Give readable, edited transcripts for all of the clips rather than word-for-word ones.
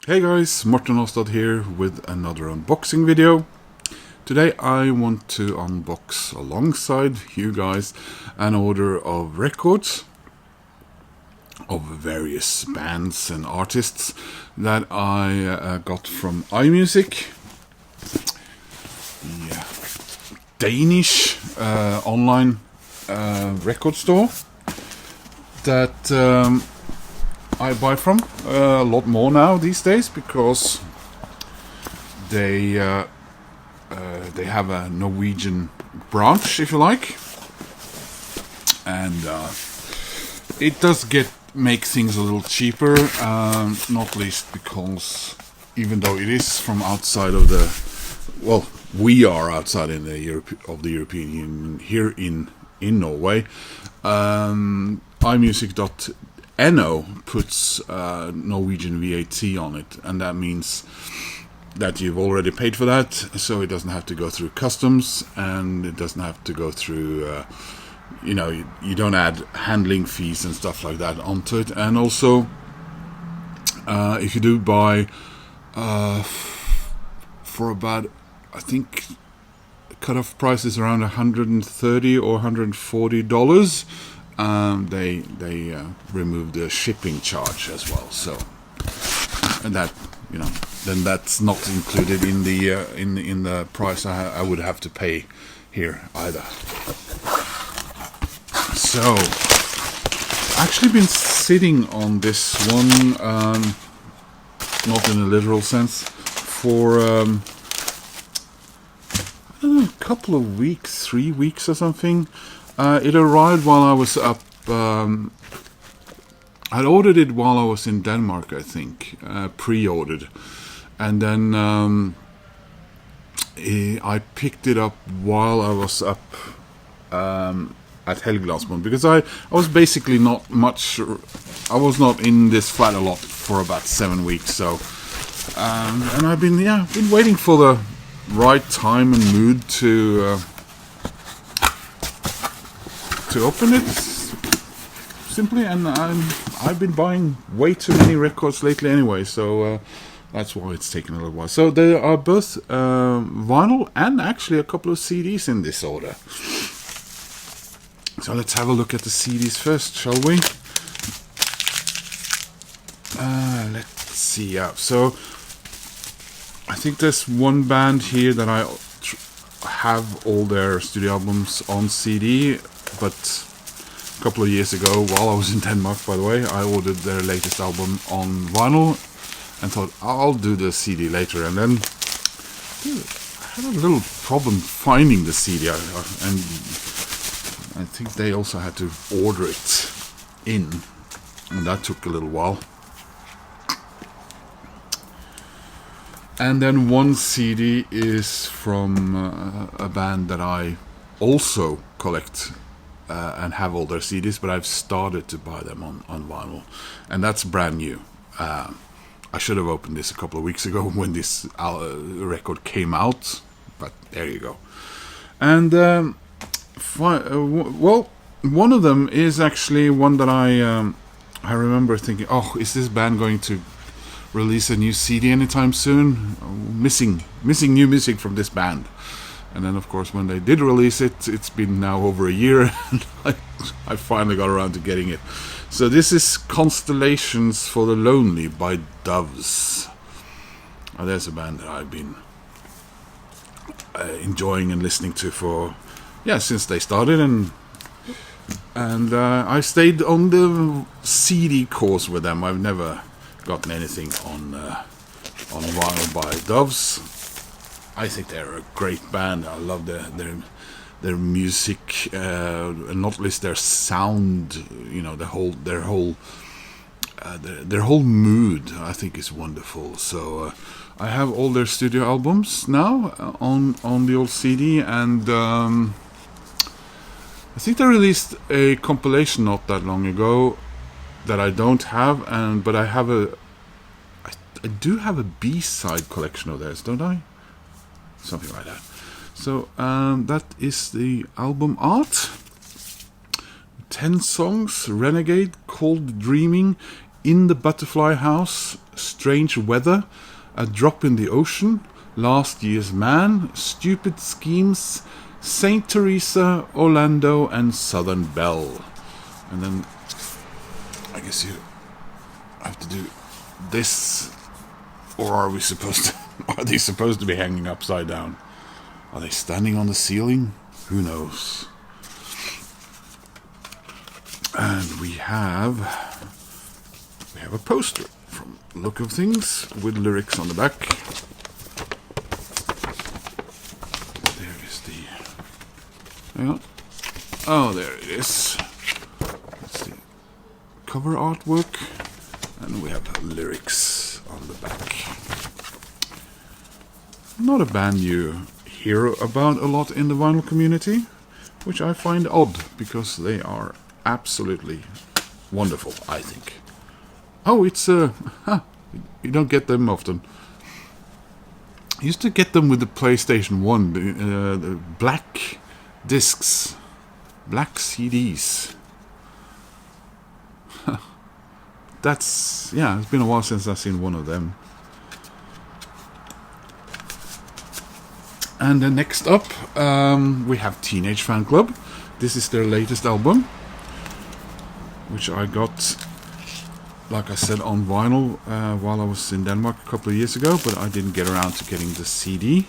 Hey guys, Martin Ostad here with another unboxing video. Today I want to unbox alongside you guys an order of records of various bands and artists that I got from iMusic, the Danish online record store that I buy from a lot more now these days because they have a Norwegian branch, if you like, and it does make things a little cheaper, not least because even though it is from outside of we are outside in the European Union here in Norway. iMusic.no puts Norwegian VAT on it, and that means that you've already paid for that, so it doesn't have to go through customs, and it doesn't have to go through you don't add handling fees and stuff like that onto it. And also if you do buy for about, I think the cutoff price is around $130 or $140, they remove the shipping charge as well. So, and that, then that's not included in the price I would have to pay here either. So, I've actually been sitting on this one, not in a literal sense, for I don't know, a couple of weeks, 3 weeks or something. It arrived while I was up. I'd ordered it while I was in Denmark, I think, pre-ordered, and then I picked it up while I was up at Helgelandsmoen, because I was basically not much. I was not in this flat a lot for about 7 weeks. So, and I've been waiting for the right time and mood to open it, simply. And I've been buying way too many records lately anyway, so that's why it's taken a little while. So there are both vinyl and actually a couple of CDs in this order. So let's have a look at the CDs first, shall we? Let's see. So I think there's one band here that I have all their studio albums on CD, but a couple of years ago, while I was in Denmark, by the way, I ordered their latest album on vinyl and thought I'll do the CD later. And then I had a little problem finding the CD, and I think they also had to order it in, and that took a little while. And then one CD is from a band that I also collect and have all their CDs, but I've started to buy them on vinyl, and that's brand new. I should have opened this a couple of weeks ago when this record came out, but there you go. And well, one of them is actually one that I remember thinking, oh, is this band going to release a new CD anytime soon? Missing new music from this band. And then, of course, when they did release it, it's been now over a year, and I finally got around to getting it. So this is Constellations for the Lonely by Doves. There's a band that I've been enjoying and listening to since they started, and I stayed on the CD course with them. I've never gotten anything on vinyl by Doves. I think they're a great band. I love their music, not least their sound. Their whole mood, I think, is wonderful. So I have all their studio albums now on the old CD, and I think they released a compilation not that long ago that I don't have, but I do have a B-side collection of theirs, don't I? Something like that. So that is the album art. 10 songs: Renegade, Cold Dreaming, In the Butterfly House, Strange Weather, A Drop in the Ocean, Last Year's Man, Stupid Schemes, Saint Teresa, Orlando, and Southern Belle. And then I guess you have to do this, or are we supposed to? Are they supposed to be hanging upside down? Are they standing on the ceiling? Who knows? And we have a poster from Look of Things with lyrics on the back. There is the... Hang on. Oh, there it is. That's the cover artwork. And we have lyrics on the back. Not a band you hear about a lot in the vinyl community, which I find odd, because they are absolutely wonderful, I think. Oh, it's you don't get them often. I used to get them with the PlayStation 1, the black discs, black CDs. That's, yeah, it's been a while since I've seen one of them. And then next up, we have Teenage Fan Club. This is their latest album, which I got, like I said, on vinyl while I was in Denmark a couple of years ago, but I didn't get around to getting the CD.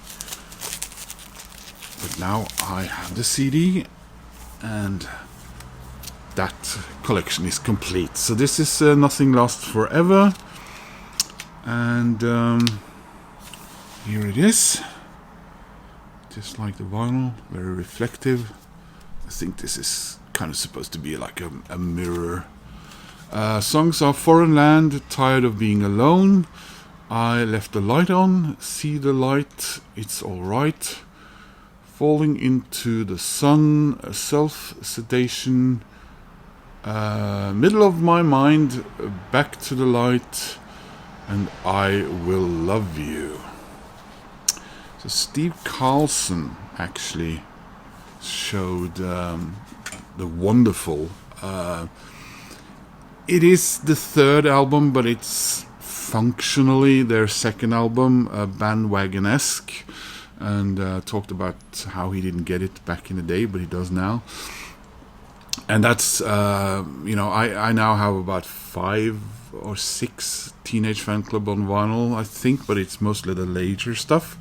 But now I have the CD, and that collection is complete. So this is Nothing Lasts Forever, and here it is. Just like the vinyl, very reflective. I think this is kind of supposed to be like a mirror. Songs are Foreign Land, Tired of Being Alone, I Left the Light On, See the Light, It's Alright, Falling Into the Sun, Self-Sedation, Middle of My Mind, Back to the Light, and I Will Love You. So Steve Carlson actually showed the wonderful... it is the third album, but it's functionally their second album, bandwagon-esque, and talked about how he didn't get it back in the day, but he does now. And that's, I now have about 5 or 6 Teenage Fan Club on vinyl, I think, but it's mostly the later stuff,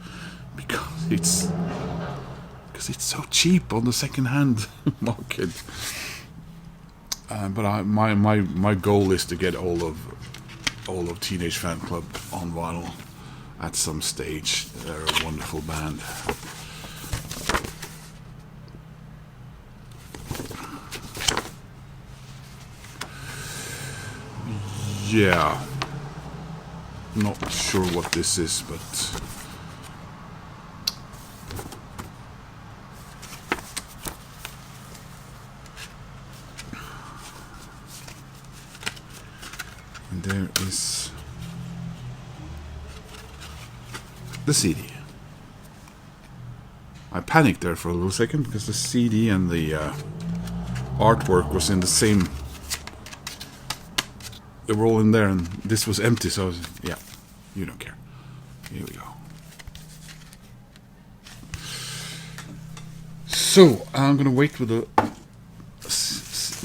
because it's so cheap on the second-hand market. But my goal is to get all of Teenage Fan Club on vinyl at some stage. They're a wonderful band. Yeah, not sure what this is, but there is the CD. I panicked there for a little second because the CD and the artwork was in the same. They were all in there, and this was empty. So yeah, you don't care. Here we go. So I'm gonna wait with the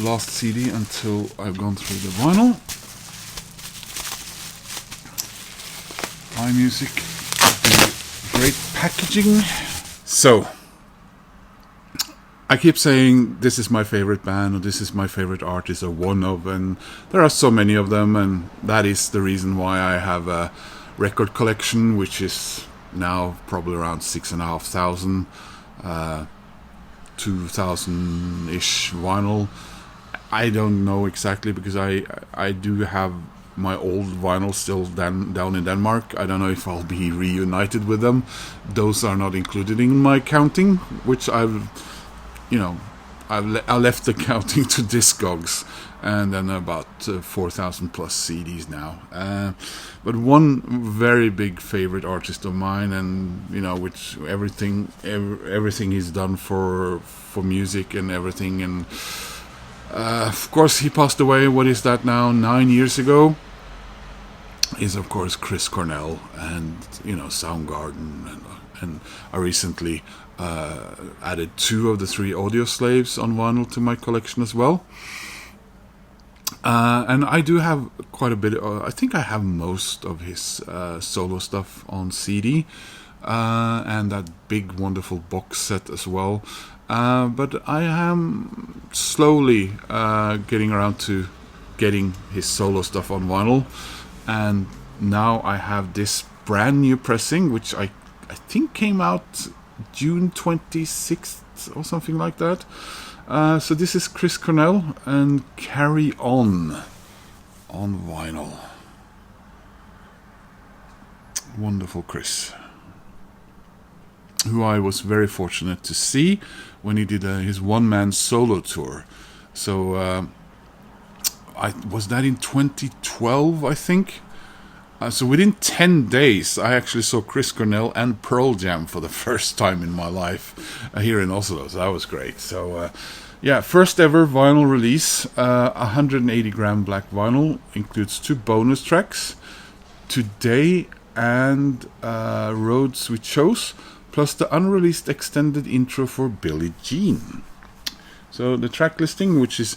last CD until I've gone through the vinyl. iMusic, great packaging. So, I keep saying this is my favorite band, or this is my favorite artist, or one of, and there are so many of them, and that is the reason why I have a record collection, which is now probably around 6,500, 2,000-ish vinyl. I don't know exactly, because I do have my old vinyl still down in Denmark. I don't know if I'll be reunited with them. Those are not included in my counting, which I left the counting to Discogs, and then about 4,000 plus CDs now. But one very big favorite artist of mine, and which everything he's done for music and everything, and Of course, he passed away. What is that now? 9 years ago. Is of course Chris Cornell, and Soundgarden, and I recently added 2 of the 3 Audio Slaves on vinyl to my collection as well. And I do have quite a bit. I think I have most of his solo stuff on CD, and that big wonderful box set as well. But I am slowly getting around to getting his solo stuff on vinyl, and now I have this brand new pressing, which I think came out June 26th or something like that. So this is Chris Cornell and Carry On vinyl. Wonderful Chris, who I was very fortunate to see when he did his one-man solo tour. So was that in 2012, I think? So within 10 days, I actually saw Chris Cornell and Pearl Jam for the first time in my life here in Oslo. So that was great. So first ever vinyl release, 180 gram black vinyl, includes 2 bonus tracks, Today and Roads We Chose, plus the unreleased extended intro for Billie Jean. So the track listing, which is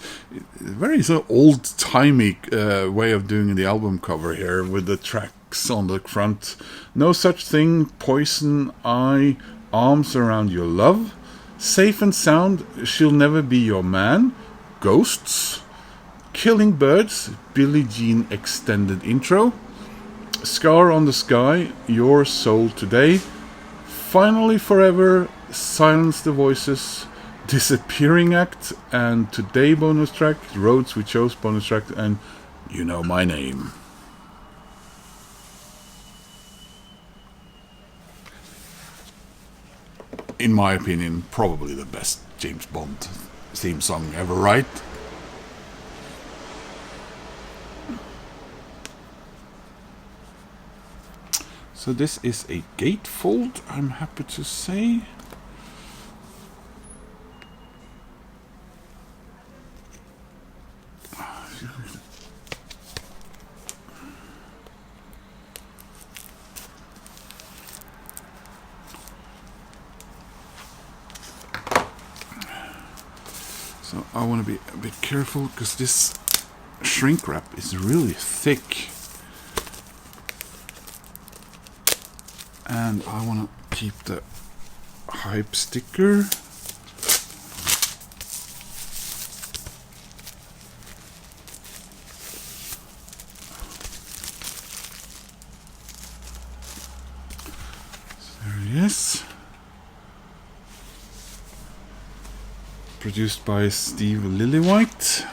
very old-timey way of doing the album cover here, with the tracks on the front. No Such Thing, Poison Eye, Arms Around Your Love, Safe and Sound, She'll Never Be Your Man, Ghosts, Killing Birds, Billie Jean extended intro, Scar on the Sky, Your Soul Today, Finally Forever, Silence the Voices, Disappearing Act, and Today bonus track, Roads We Chose bonus track, and You Know My Name. In my opinion, probably the best James Bond theme song ever, right? So this is a gatefold, I'm happy to say. So I want to be a bit careful because this shrink wrap is really thick, and I want to keep the hype sticker. So there he is. Produced by Steve Lillywhite.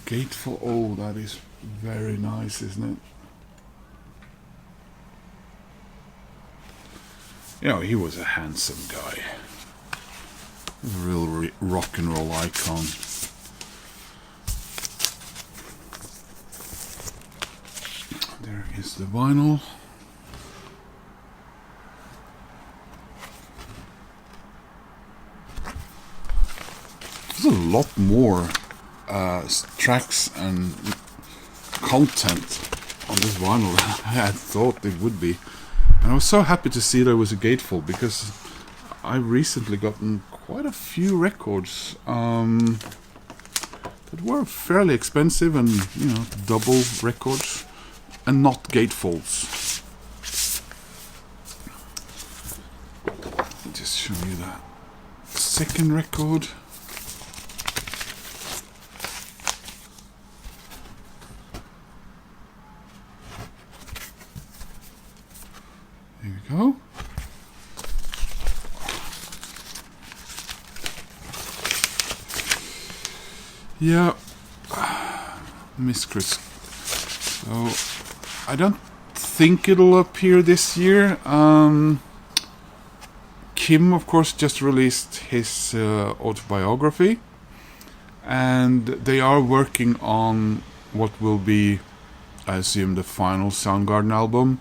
Gateful. Oh, that is very nice, isn't it? You know, he was a handsome guy. A real rock and roll icon. There is the vinyl. There's a lot more tracks and content on this vinyl than I had thought it would be. And I was so happy to see there was a gatefold, because I've recently gotten quite a few records that were fairly expensive and, double records and not gatefolds. I'll just show you that second record. There we go. Yeah, Miss Chris. So I don't think it'll appear this year. Kim, of course, just released his autobiography, and they are working on what will be, I assume, the final Soundgarden album.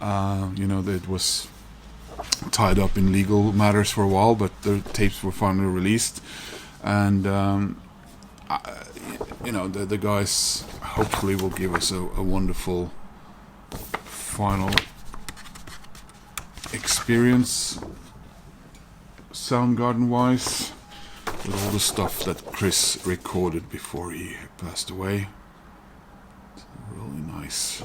It was tied up in legal matters for a while, but the tapes were finally released, and you know, the guys hopefully will give us a wonderful final experience, Soundgarden wise, with all the stuff that Chris recorded before he passed away. It's really nice.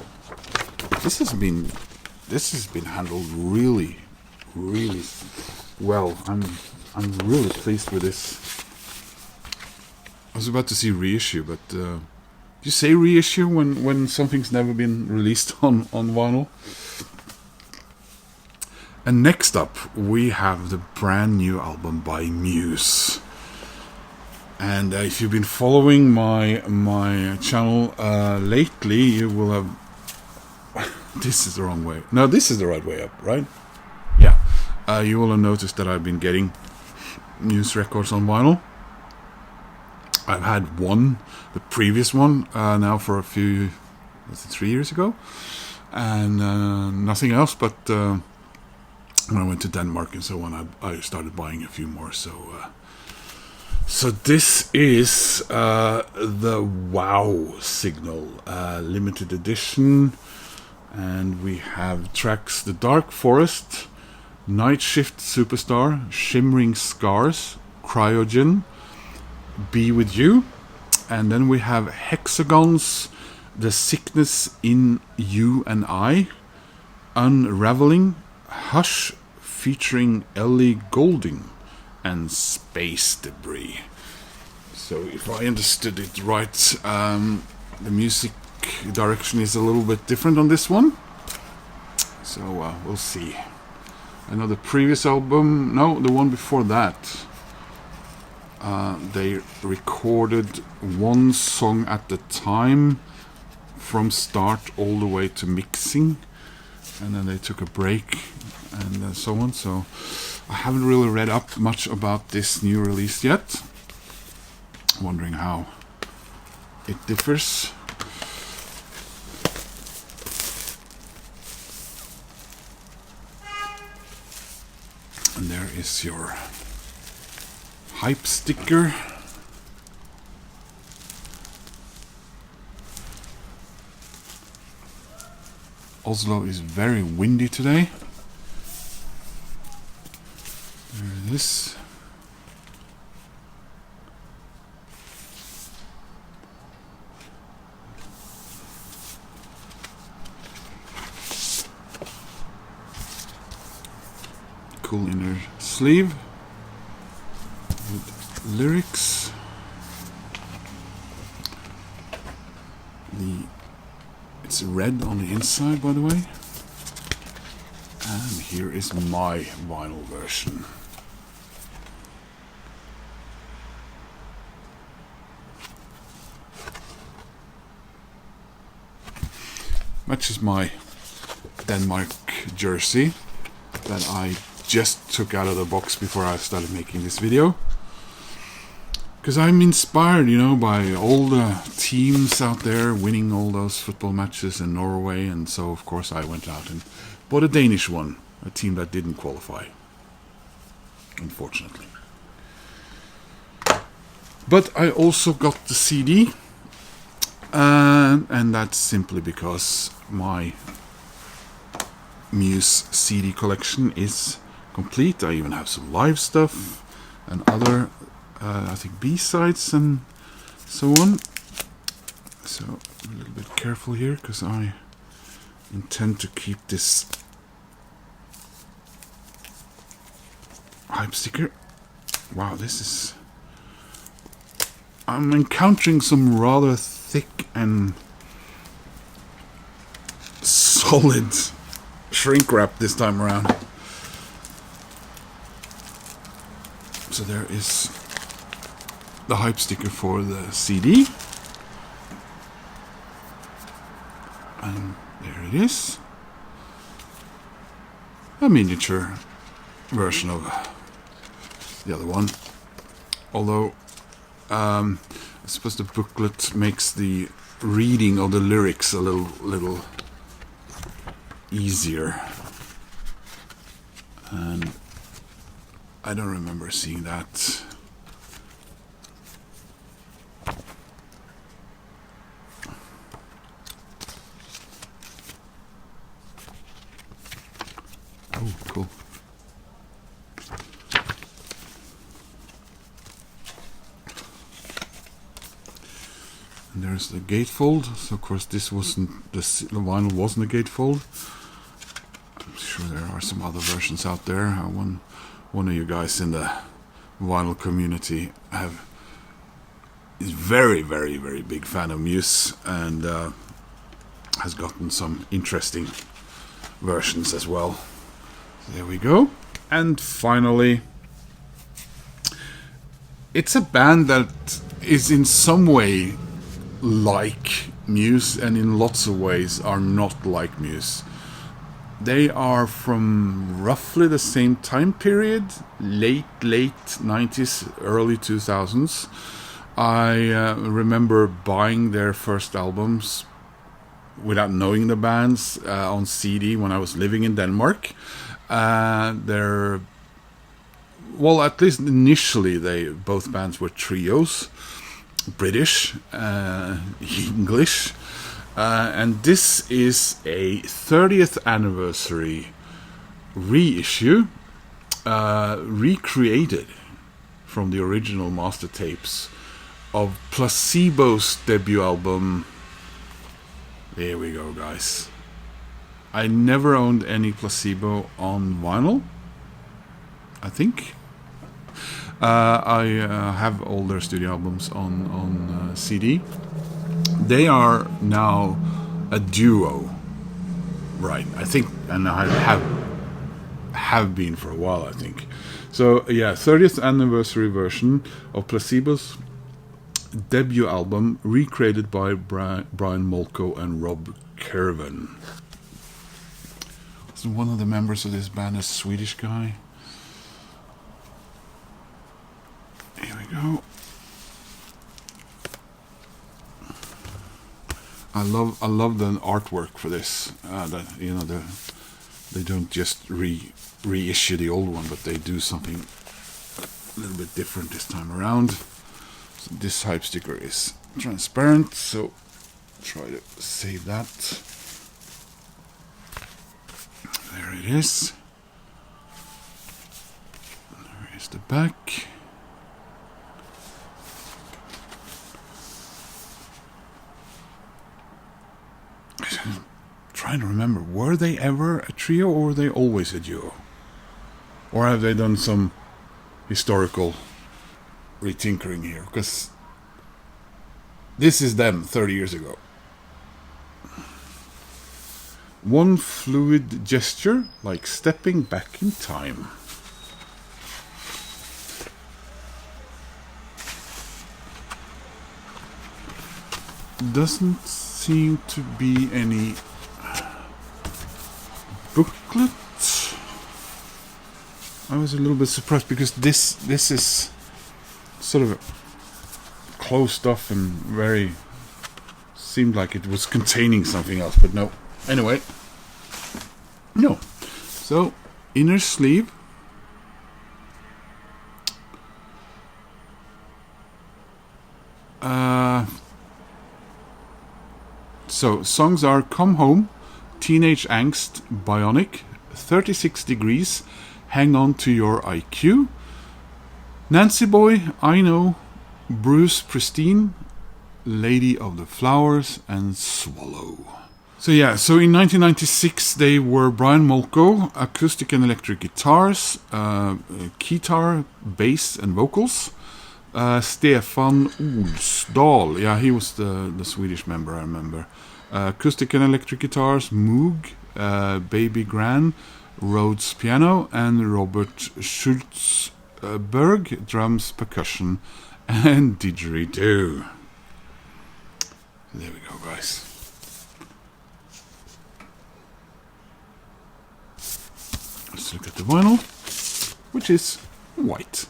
This has been handled really well. I'm really pleased with this. I was about to see reissue, but do you say reissue when something's never been released on vinyl? And next up, we have the brand new album by Muse. And if you've been following my channel lately, you will have... This is the wrong way. No, this is the right way up, right? Yeah. You will have noticed that I've been getting Muse records on vinyl. I've had one, the previous one, now for a few... Was it 3 years ago? And nothing else, but... when I went to Denmark and so on, I started buying a few more. So this is the Wow Signal limited edition, and we have tracks: The Dark Forest, Night Shift Superstar, Shimmering Scars, Cryogen, Be With You, and then we have Hexagons, The Sickness in You and I, Unraveling, Hush featuring Ellie Goulding, and Space Debris. So if I understood it right, the music direction is a little bit different on this one. So we'll see. I know the previous album, no, the one before that, they recorded one song at a time from start all the way to mixing, and then they took a break and so on. So I haven't really read up much about this new release yet. Wondering how it differs. And there is your hype sticker. Oslo is very windy today. There it is. Cool inner sleeve with lyrics. It's red on the inside, by the way. And here is my vinyl version. Matches my Denmark jersey that I just took out of the box before I started making this video. Because I'm inspired, you know, by all the teams out there winning all those football matches in Norway, and so of course I went out and bought a Danish one, a team that didn't qualify, unfortunately. But I also got the CD, and that's simply because my Muse CD collection is complete. I even have some live stuff and other I think B-sides and so on. So I'm a little bit careful here because I intend to keep this hype sticker. Wow, this is... I'm encountering some rather thick and solid shrink wrap this time around. So there is the hype sticker for the CD, and there it is, a miniature version of the other one, although I suppose the booklet makes the reading of the lyrics a little easier. And I don't remember seeing that. Oh, cool. And there's the gatefold. So of course this wasn't, the vinyl wasn't a gatefold. I'm sure there are some other versions out there. One of you guys in the vinyl community is very, very, very big fan of Muse, and has gotten some interesting versions as well. So there we go. And finally, it's a band that is in some way like Muse, and in lots of ways are not like Muse. They are from roughly the same time period, late 90s, early 2000s. I remember buying their first albums without knowing the bands on CD when I was living in Denmark. Well, at least initially, both bands were trios, British, English. And this is a 30th anniversary reissue, recreated from the original master tapes of Placebo's debut album. There we go, guys. I never owned any Placebo on vinyl, I think. I have all their studio albums on CD. They are now a duo, right? I think, and I have been for a while, I think. So yeah, 30th anniversary version of Placebo's debut album, recreated by Brian Molko and Rob Kerven. So one of the members of this band is a Swedish guy. Here we go. I love the artwork for this. They don't just reissue the old one, but they do something a little bit different this time around. So this hype sticker is transparent, so try to save that. There it is. There is the back. I'm trying to remember, were they ever a trio or were they always a duo? Or have they done some historical retinkering here? Because this is them 30 years ago. One fluid gesture, like stepping back in time. Doesn't seem to be any booklet. I was a little bit surprised because this is sort of closed off and very seemed like it was containing something else, but no. Anyway, no. So inner sleeve. So songs are Come Home, Teenage Angst, Bionic, 36 Degrees, Hang On To Your IQ, Nancy Boy, I Know, Bruce Pristine, Lady of the Flowers, and Swallow. So yeah, so in 1996 they were Brian Molko, acoustic and electric guitars, guitar, bass and vocals. Stefan Olsdal, yeah, he was the Swedish member, I remember. Acoustic and electric guitars, Moog, Baby Gran, Rhodes piano, and Robert Schultzberg, drums, percussion, and didgeridoo. There we go, guys. Let's look at the vinyl, which is white.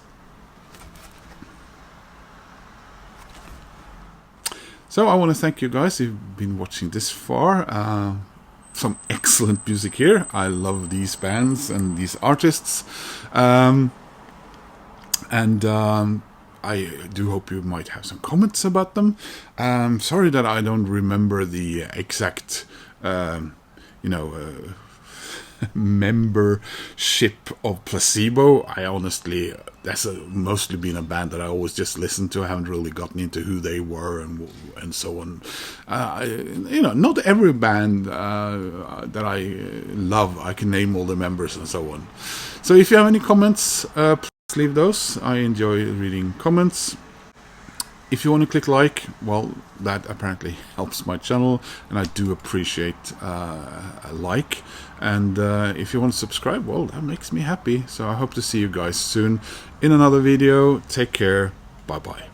So I want to thank you guys if you've been watching this far. some excellent music here. I love these bands and these artists. I do hope you might have some comments about them. Sorry that I don't remember the exact, membership of Placebo. I honestly, that's mostly been a band that I always just listened to. I haven't really gotten into who they were and so on. Not every band that I love, I can name all the members and so on. So if you have any comments, please leave those. I enjoy reading comments. If you want to click like, well, that apparently helps my channel, and I do appreciate a like. And if you want to subscribe, well, that makes me happy. So I hope to see you guys soon in another video. Take care. Bye-bye.